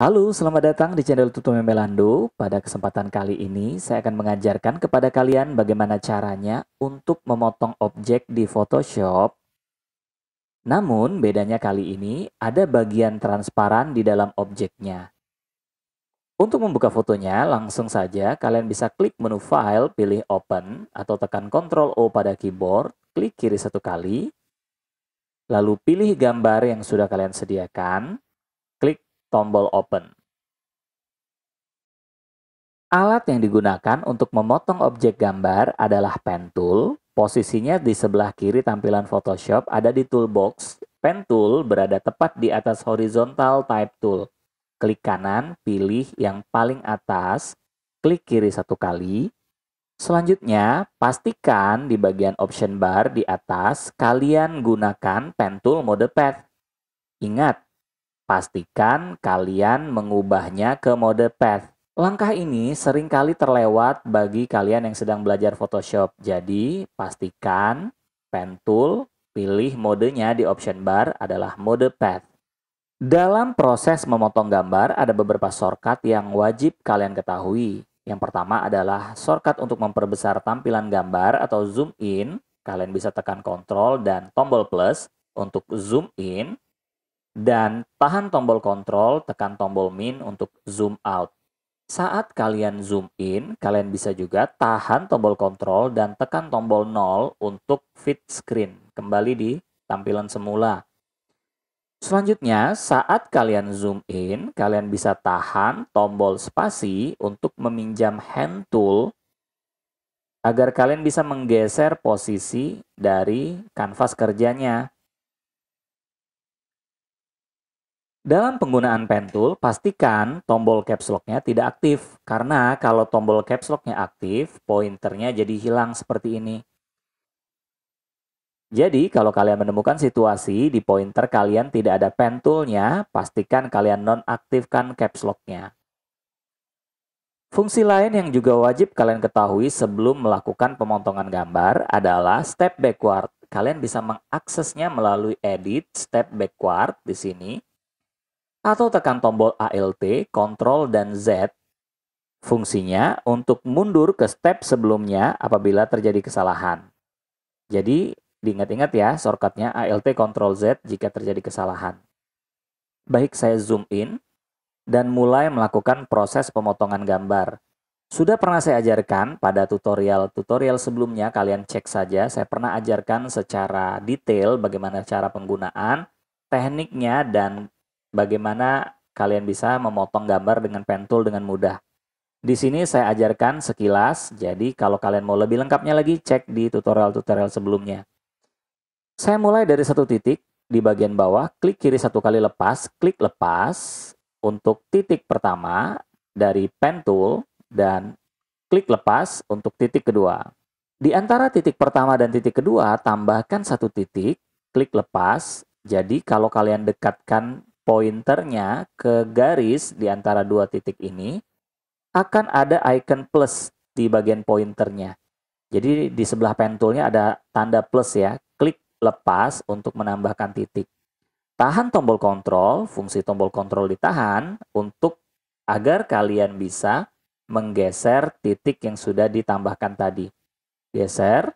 Halo, selamat datang di channel Tuto Melando. Pada kesempatan kali ini, saya akan mengajarkan kepada kalian bagaimana caranya untuk memotong objek di Photoshop. Namun, bedanya kali ini ada bagian transparan di dalam objeknya. Untuk membuka fotonya, langsung saja kalian bisa klik menu File, pilih Open, atau tekan Ctrl O pada keyboard, klik kiri satu kali, lalu pilih gambar yang sudah kalian sediakan, klik tombol Open. Alat yang digunakan untuk memotong objek gambar adalah pen tool. Posisinya di sebelah kiri tampilan Photoshop ada di toolbox. Pen tool berada tepat di atas horizontal type tool. Klik kanan, pilih yang paling atas, klik kiri satu kali. Selanjutnya, pastikan di bagian option bar di atas kalian gunakan pen tool mode path. Ingat, pastikan kalian mengubahnya ke mode path. Langkah ini seringkali terlewat bagi kalian yang sedang belajar Photoshop. Jadi, pastikan pen tool, pilih modenya di option bar adalah mode path. Dalam proses memotong gambar, ada beberapa shortcut yang wajib kalian ketahui. Yang pertama adalah shortcut untuk memperbesar tampilan gambar atau zoom in. Kalian bisa tekan Ctrl dan tombol plus untuk zoom in. Dan tahan tombol Ctrl, tekan tombol min untuk zoom out. Saat kalian zoom in, kalian bisa juga tahan tombol Ctrl dan tekan tombol 0 untuk fit screen. Kembali di tampilan semula. Selanjutnya, saat kalian zoom in, kalian bisa tahan tombol spasi untuk meminjam hand tool agar kalian bisa menggeser posisi dari kanvas kerjanya. Dalam penggunaan pen tool, pastikan tombol caps lock-nya tidak aktif. Karena kalau tombol caps lock-nya aktif, pointernya jadi hilang seperti ini. Jadi, kalau kalian menemukan situasi di pointer kalian tidak ada pen tool-nya, pastikan kalian nonaktifkan caps lock-nya. Fungsi lain yang juga wajib kalian ketahui sebelum melakukan pemotongan gambar adalah step backward. Kalian bisa mengaksesnya melalui edit step backward di sini, atau tekan tombol Alt, Ctrl, dan Z. Fungsinya untuk mundur ke step sebelumnya apabila terjadi kesalahan. Jadi, diingat-ingat ya, shortcutnya Alt, Ctrl, Z jika terjadi kesalahan. Baik, saya zoom in dan mulai melakukan proses pemotongan gambar. Sudah pernah saya ajarkan pada tutorial sebelumnya, kalian cek saja. Saya pernah ajarkan secara detail bagaimana cara penggunaan, tekniknya, dan bagaimana kalian bisa memotong gambar dengan pen tool dengan mudah. Di sini saya ajarkan sekilas, jadi kalau kalian mau lebih lengkapnya lagi, cek di tutorial-tutorial sebelumnya. Saya mulai dari satu titik di bagian bawah, klik kiri satu kali lepas, klik lepas untuk titik pertama dari pen tool, dan klik lepas untuk titik kedua. Di antara titik pertama dan titik kedua, tambahkan satu titik, klik lepas. Jadi kalau kalian dekatkan pointernya ke garis di antara dua titik ini, akan ada icon plus di bagian pointernya. Jadi di sebelah pen toolnya ada tanda plus ya. Klik lepas untuk menambahkan titik. Tahan tombol kontrol, fungsi tombol kontrol ditahan untuk agar kalian bisa menggeser titik yang sudah ditambahkan tadi. Geser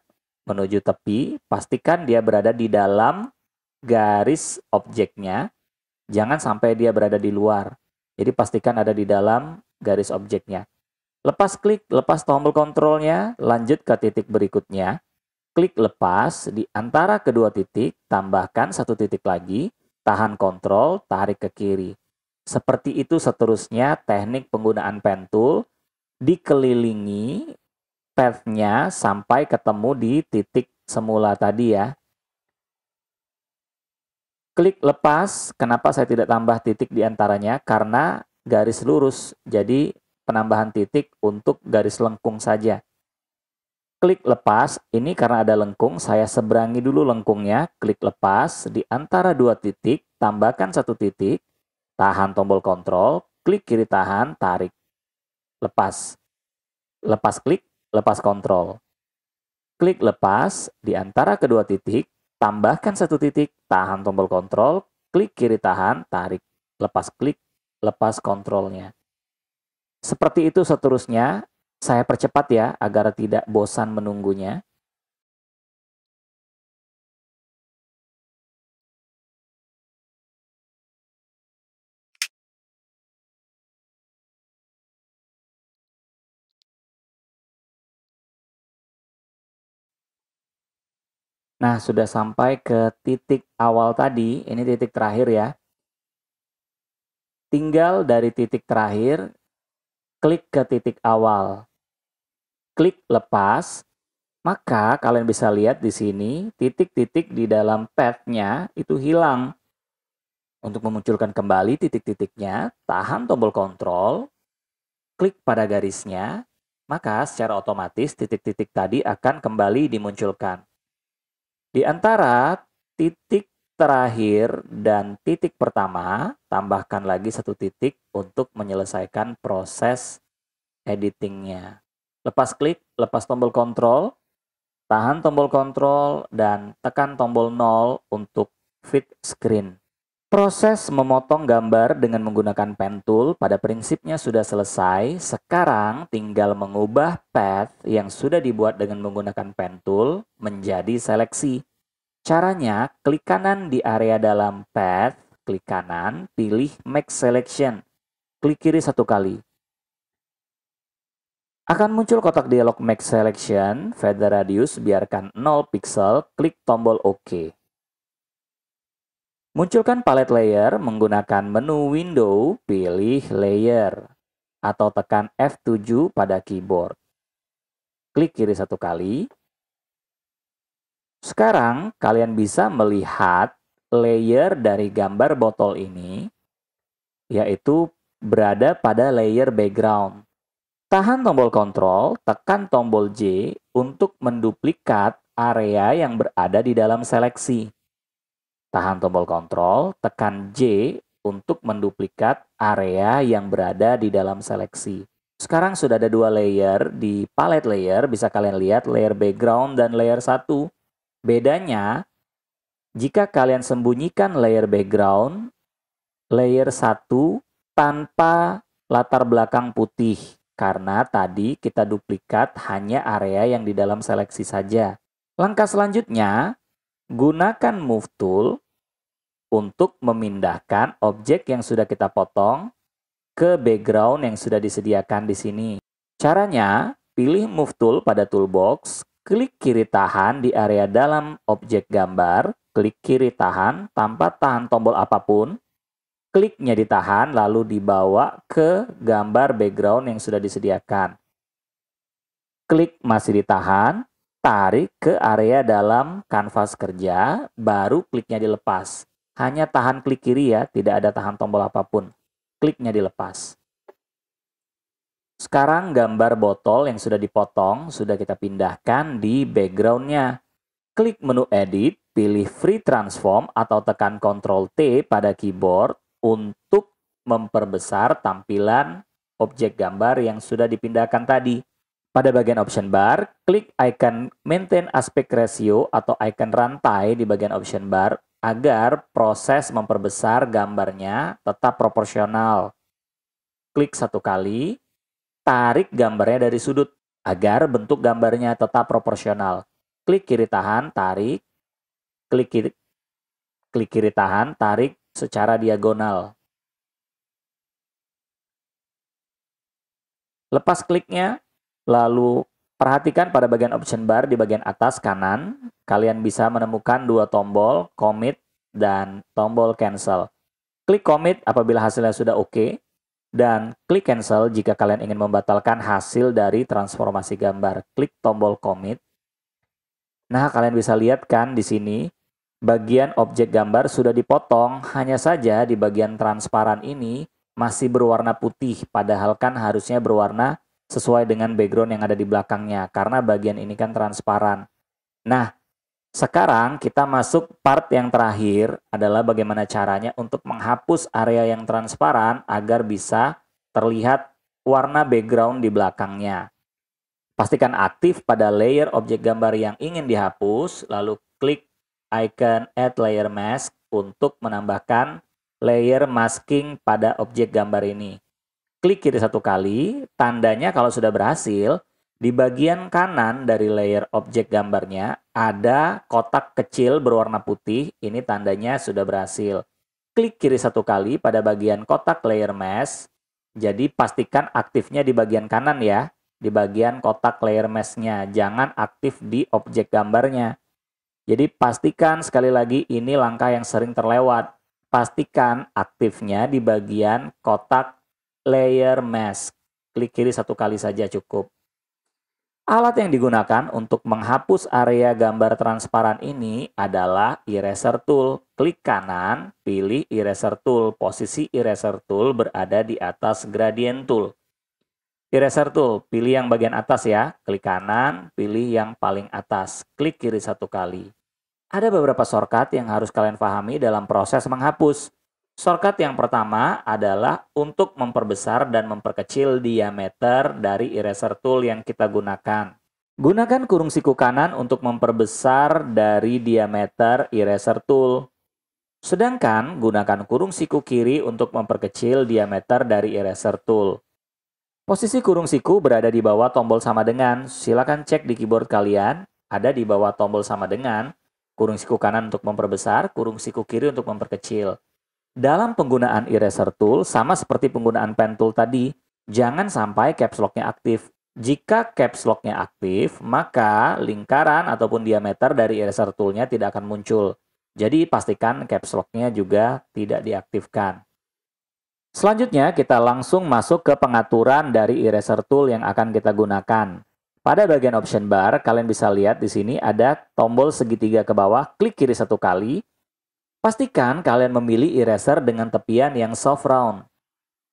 menuju tepi, pastikan dia berada di dalam garis objeknya. Jangan sampai dia berada di luar. Jadi pastikan ada di dalam garis objeknya. Lepas klik, lepas tombol kontrolnya, lanjut ke titik berikutnya. Klik lepas, di antara kedua titik, tambahkan satu titik lagi, tahan kontrol, tarik ke kiri. Seperti itu seterusnya teknik penggunaan pen tool, dikelilingi path-nya sampai ketemu di titik semula tadi ya. Klik lepas, kenapa saya tidak tambah titik di antaranya? Karena garis lurus, jadi penambahan titik untuk garis lengkung saja. Klik lepas, ini karena ada lengkung, saya seberangi dulu lengkungnya, klik lepas, di antara dua titik, tambahkan satu titik, tahan tombol kontrol, klik kiri tahan, tarik, lepas. Lepas klik, lepas kontrol. Klik lepas, di antara kedua titik, tambahkan satu titik, tahan tombol kontrol, klik kiri tahan, tarik, lepas klik, lepas kontrolnya. Seperti itu seterusnya, saya percepat ya agar tidak bosan menunggunya. Nah, sudah sampai ke titik awal tadi, ini titik terakhir ya. Tinggal dari titik terakhir, klik ke titik awal. Klik lepas, maka kalian bisa lihat di sini, titik-titik di dalam path-nya itu hilang. Untuk memunculkan kembali titik-titiknya, tahan tombol kontrol, klik pada garisnya, maka secara otomatis titik-titik tadi akan kembali dimunculkan. Di antara titik terakhir dan titik pertama, tambahkan lagi satu titik untuk menyelesaikan proses editingnya. Lepas klik, lepas tombol kontrol, tahan tombol kontrol, dan tekan tombol 0 untuk fit screen. Proses memotong gambar dengan menggunakan pen tool pada prinsipnya sudah selesai. Sekarang tinggal mengubah path yang sudah dibuat dengan menggunakan pen tool menjadi seleksi. Caranya, klik kanan di area dalam path, klik kanan, pilih Make Selection. Klik kiri satu kali. Akan muncul kotak dialog Make Selection, Feather Radius biarkan 0 pixel, klik tombol OK. Munculkan palette layer menggunakan menu window, pilih layer, atau tekan F7 pada keyboard. Klik kiri satu kali. Sekarang kalian bisa melihat layer dari gambar botol ini, yaitu berada pada layer background. Tahan tombol kontrol, tekan tombol J untuk menduplikat area yang berada di dalam seleksi. Tahan tombol kontrol, tekan J untuk menduplikat area yang berada di dalam seleksi. Sekarang sudah ada dua layer di palette layer, bisa kalian lihat layer background dan layer 1. Bedanya, jika kalian sembunyikan layer background, layer 1 tanpa latar belakang putih, karena tadi kita duplikat hanya area yang di dalam seleksi saja. Langkah selanjutnya, gunakan Move Tool untuk memindahkan objek yang sudah kita potong ke background yang sudah disediakan di sini. Caranya, pilih Move Tool pada toolbox, klik kiri tahan di area dalam objek gambar, klik kiri tahan tanpa tahan tombol apapun, kliknya ditahan lalu dibawa ke gambar background yang sudah disediakan. Klik masih ditahan, tarik ke area dalam kanvas kerja, baru kliknya dilepas. Hanya tahan klik kiri ya, tidak ada tahan tombol apapun. Kliknya dilepas. Sekarang gambar botol yang sudah dipotong, sudah kita pindahkan di background-nya. Klik menu edit, pilih free transform atau tekan Ctrl T pada keyboard untuk memperbesar tampilan objek gambar yang sudah dipindahkan tadi. Pada bagian option bar, klik icon maintain aspect ratio atau icon rantai di bagian option bar agar proses memperbesar gambarnya tetap proporsional. Klik satu kali, tarik gambarnya dari sudut agar bentuk gambarnya tetap proporsional. Klik kiri tahan, tarik. Klik kiri tahan, tarik secara diagonal. Lepas kliknya, lalu perhatikan pada bagian option bar di bagian atas kanan, kalian bisa menemukan dua tombol, commit dan tombol cancel. Klik commit apabila hasilnya sudah oke, dan klik cancel jika kalian ingin membatalkan hasil dari transformasi gambar. Klik tombol commit. Nah, kalian bisa lihat kan di sini, bagian objek gambar sudah dipotong, hanya saja di bagian transparan ini masih berwarna putih, padahal kan harusnya berwarna sesuai dengan background yang ada di belakangnya, karena bagian ini kan transparan. Nah, sekarang kita masuk part yang terakhir adalah bagaimana caranya untuk menghapus area yang transparan agar bisa terlihat warna background di belakangnya. Pastikan aktif pada layer objek gambar yang ingin dihapus, lalu klik icon Add Layer Mask untuk menambahkan layer masking pada objek gambar ini. Klik kiri 1 kali, tandanya kalau sudah berhasil, di bagian kanan dari layer objek gambarnya ada kotak kecil berwarna putih, ini tandanya sudah berhasil. Klik kiri 1 kali pada bagian kotak layer mesh, jadi pastikan aktifnya di bagian kanan ya, di bagian kotak layer mesh-nya, jangan aktif di objek gambarnya. Jadi pastikan sekali lagi ini langkah yang sering terlewat, pastikan aktifnya di bagian kotak layer mesh. Klik kiri 1 kali saja cukup. Alat yang digunakan untuk menghapus area gambar transparan ini adalah eraser tool. Klik kanan, pilih eraser tool. Posisi eraser tool berada di atas gradient tool. Eraser tool, pilih yang bagian atas ya. Klik kanan, pilih yang paling atas. Klik kiri 1 kali. Ada beberapa shortcut yang harus kalian pahami dalam proses menghapus. Shortcut yang pertama adalah untuk memperbesar dan memperkecil diameter dari eraser tool yang kita gunakan. Gunakan kurung siku kanan untuk memperbesar dari diameter eraser tool. Sedangkan gunakan kurung siku kiri untuk memperkecil diameter dari eraser tool. Posisi kurung siku berada di bawah tombol sama dengan. Silakan cek di keyboard kalian, ada di bawah tombol sama dengan. Kurung siku kanan untuk memperbesar, kurung siku kiri untuk memperkecil. Dalam penggunaan eraser tool, sama seperti penggunaan pen tool tadi, jangan sampai caps lock-nya aktif. Jika caps lock-nya aktif, maka lingkaran ataupun diameter dari eraser tool-nya tidak akan muncul. Jadi pastikan caps lock-nya juga tidak diaktifkan. Selanjutnya, kita langsung masuk ke pengaturan dari eraser tool yang akan kita gunakan. Pada bagian option bar, kalian bisa lihat di sini ada tombol segitiga ke bawah, klik kiri 1 kali. Pastikan kalian memilih eraser dengan tepian yang soft round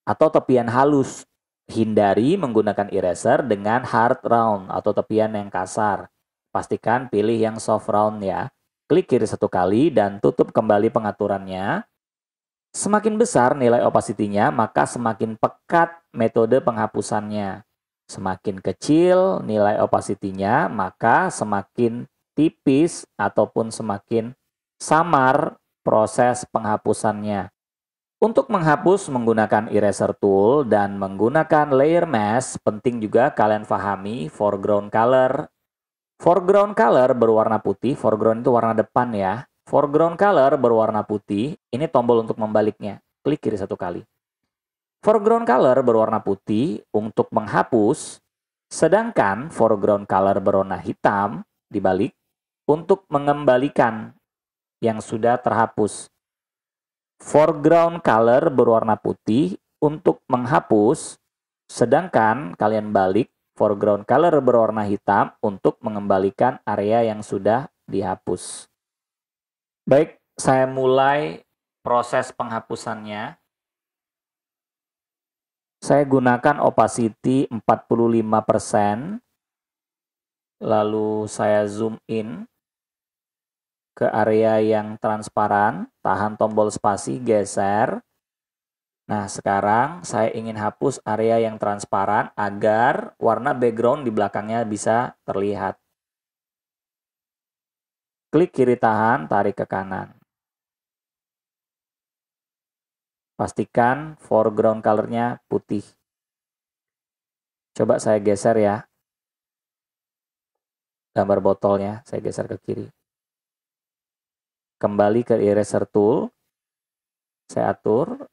atau tepian halus. Hindari menggunakan eraser dengan hard round atau tepian yang kasar. Pastikan pilih yang soft round ya. Klik kiri 1 kali dan tutup kembali pengaturannya. Semakin besar nilai opacity-nya, maka semakin pekat metode penghapusannya. Semakin kecil nilai opacity-nya, maka semakin tipis ataupun semakin samar proses penghapusannya. Untuk menghapus menggunakan eraser tool dan menggunakan layer mask, penting juga kalian pahami foreground color. Foreground color berwarna putih, foreground itu warna depan ya. Foreground color berwarna putih, ini tombol untuk membaliknya. Klik kiri 1 kali. Foreground color berwarna putih untuk menghapus, sedangkan foreground color berwarna hitam dibalik untuk mengembalikan yang sudah terhapus. Foreground color berwarna putih untuk menghapus, sedangkan kalian balik foreground color berwarna hitam untuk mengembalikan area yang sudah dihapus. Baik, saya mulai proses penghapusannya. Saya gunakan opacity 45%, lalu saya zoom in ke area yang transparan, tahan tombol spasi, geser. Nah, sekarang saya ingin hapus area yang transparan agar warna background di belakangnya bisa terlihat. Klik kiri tahan, tarik ke kanan. Pastikan foreground color-nya putih. Coba saya geser ya. Gambar botolnya saya geser ke kiri. Kembali ke eraser tool, saya atur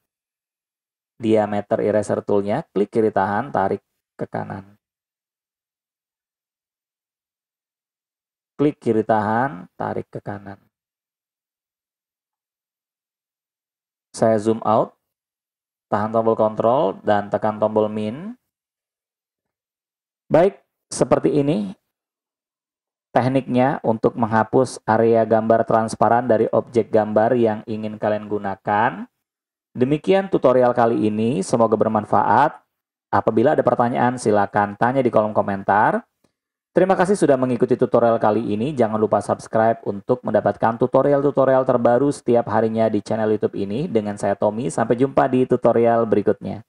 diameter eraser toolnya, klik kiri tahan, tarik ke kanan. Klik kiri tahan, tarik ke kanan. Saya zoom out, tahan tombol kontrol dan tekan tombol min. Baik, seperti ini tekniknya untuk menghapus area gambar transparan dari objek gambar yang ingin kalian gunakan. Demikian tutorial kali ini, semoga bermanfaat. Apabila ada pertanyaan, silakan tanya di kolom komentar. Terima kasih sudah mengikuti tutorial kali ini. Jangan lupa subscribe untuk mendapatkan tutorial-tutorial terbaru setiap harinya di channel YouTube ini. Dengan saya Tommy, sampai jumpa di tutorial berikutnya.